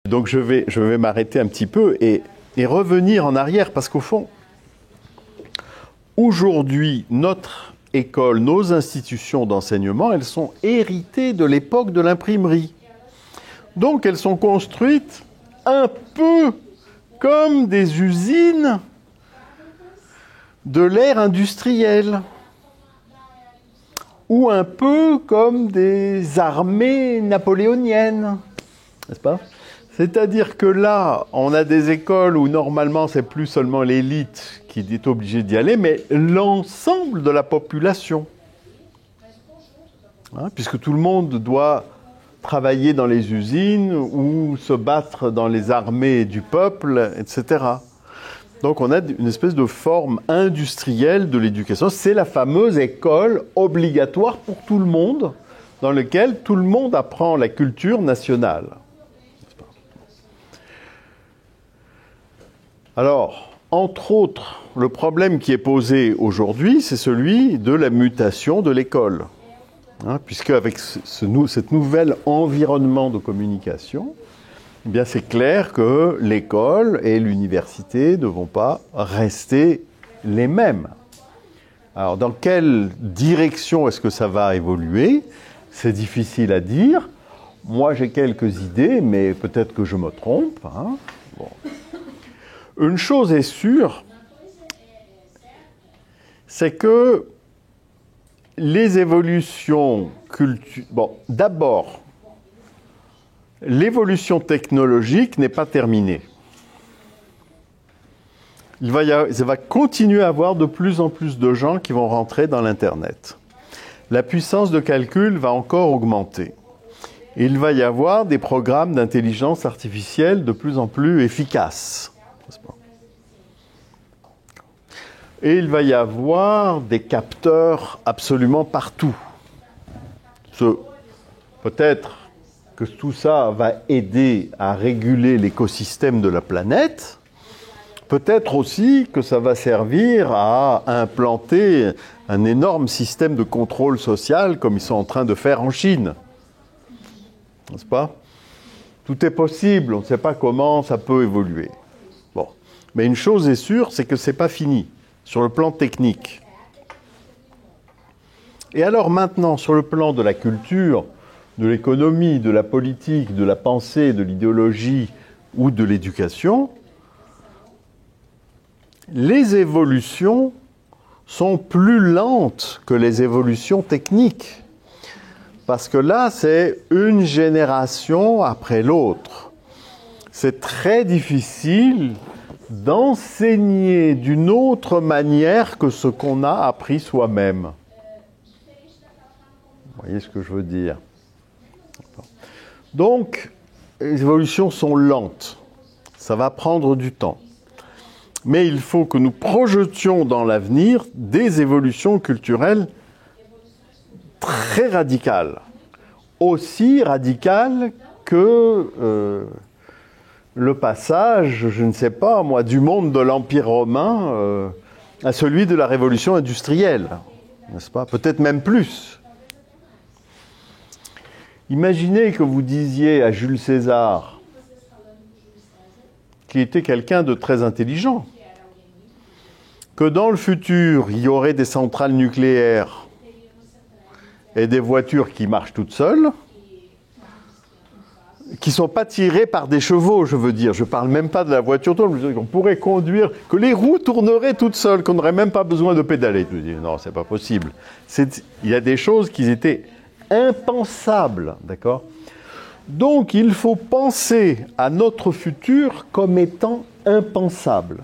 Donc je vais m'arrêter un petit peu et revenir en arrière, parce qu'au fond, aujourd'hui, notre école, nos institutions d'enseignement, elles sont héritées de l'époque de l'imprimerie. Donc elles sont construites un peu comme des usines de l'ère industrielle, ou un peu comme des armées napoléoniennes, n'est-ce pas ? C'est-à-dire que là, on a des écoles où normalement c'est plus seulement l'élite qui est obligée d'y aller, mais l'ensemble de la population. Puisque tout le monde doit travailler dans les usines ou se battre dans les armées du peuple, etc. Donc on a une espèce de forme industrielle de l'éducation. C'est la fameuse école obligatoire pour tout le monde, dans laquelle tout le monde apprend la culture nationale. Alors, entre autres, le problème qui est posé aujourd'hui, c'est celui de la mutation de l'école. Puisque avec cet nouvel environnement de communication, eh bien c'est clair que l'école et l'université ne vont pas rester les mêmes. Alors, dans quelle direction est-ce que ça va évoluer ? C'est difficile à dire. Moi, j'ai quelques idées, mais peut-être que je me trompe. Bon. Une chose est sûre, c'est que les évolutions culturelles... Bon, d'abord, l'évolution technologique n'est pas terminée. Il va continuer à y avoir de plus en plus de gens qui vont rentrer dans l'Internet. La puissance de calcul va encore augmenter. Il va y avoir des programmes d'intelligence artificielle de plus en plus efficaces. Et il va y avoir des capteurs absolument partout. Peut-être que tout ça va aider à réguler l'écosystème de la planète. Peut-être aussi que ça va servir à implanter un énorme système de contrôle social comme ils sont en train de faire en Chine. N'est-ce pas ? Tout est possible, on ne sait pas comment ça peut évoluer. Bon. Mais une chose est sûre, c'est que ce n'est pas fini, sur le plan technique. Et alors maintenant, sur le plan de la culture, de l'économie, de la politique, de la pensée, de l'idéologie ou de l'éducation, les évolutions sont plus lentes que les évolutions techniques. Parce que là, c'est une génération après l'autre. C'est très difficile d'enseigner d'une autre manière que ce qu'on a appris soi-même. Vous voyez ce que je veux dire ? Donc, les évolutions sont lentes. Ça va prendre du temps. Mais il faut que nous projetions dans l'avenir des évolutions culturelles très radicales. Aussi radicales que le passage, je ne sais pas moi, du monde de l'Empire romain à celui de la révolution industrielle. N'est-ce pas ? Peut-être même plus. Imaginez que vous disiez à Jules César, qui était quelqu'un de très intelligent, que dans le futur, il y aurait des centrales nucléaires et des voitures qui marchent toutes seules, qui ne sont pas tirées par des chevaux, je veux dire. Je ne parle même pas de la voiture, qu'on pourrait conduire, que les roues tourneraient toutes seules, qu'on n'aurait même pas besoin de pédaler. Je dis, non, c'est pas possible. Il y a des choses qui étaient impensables, d'accord ? Donc, il faut penser à notre futur comme étant impensable.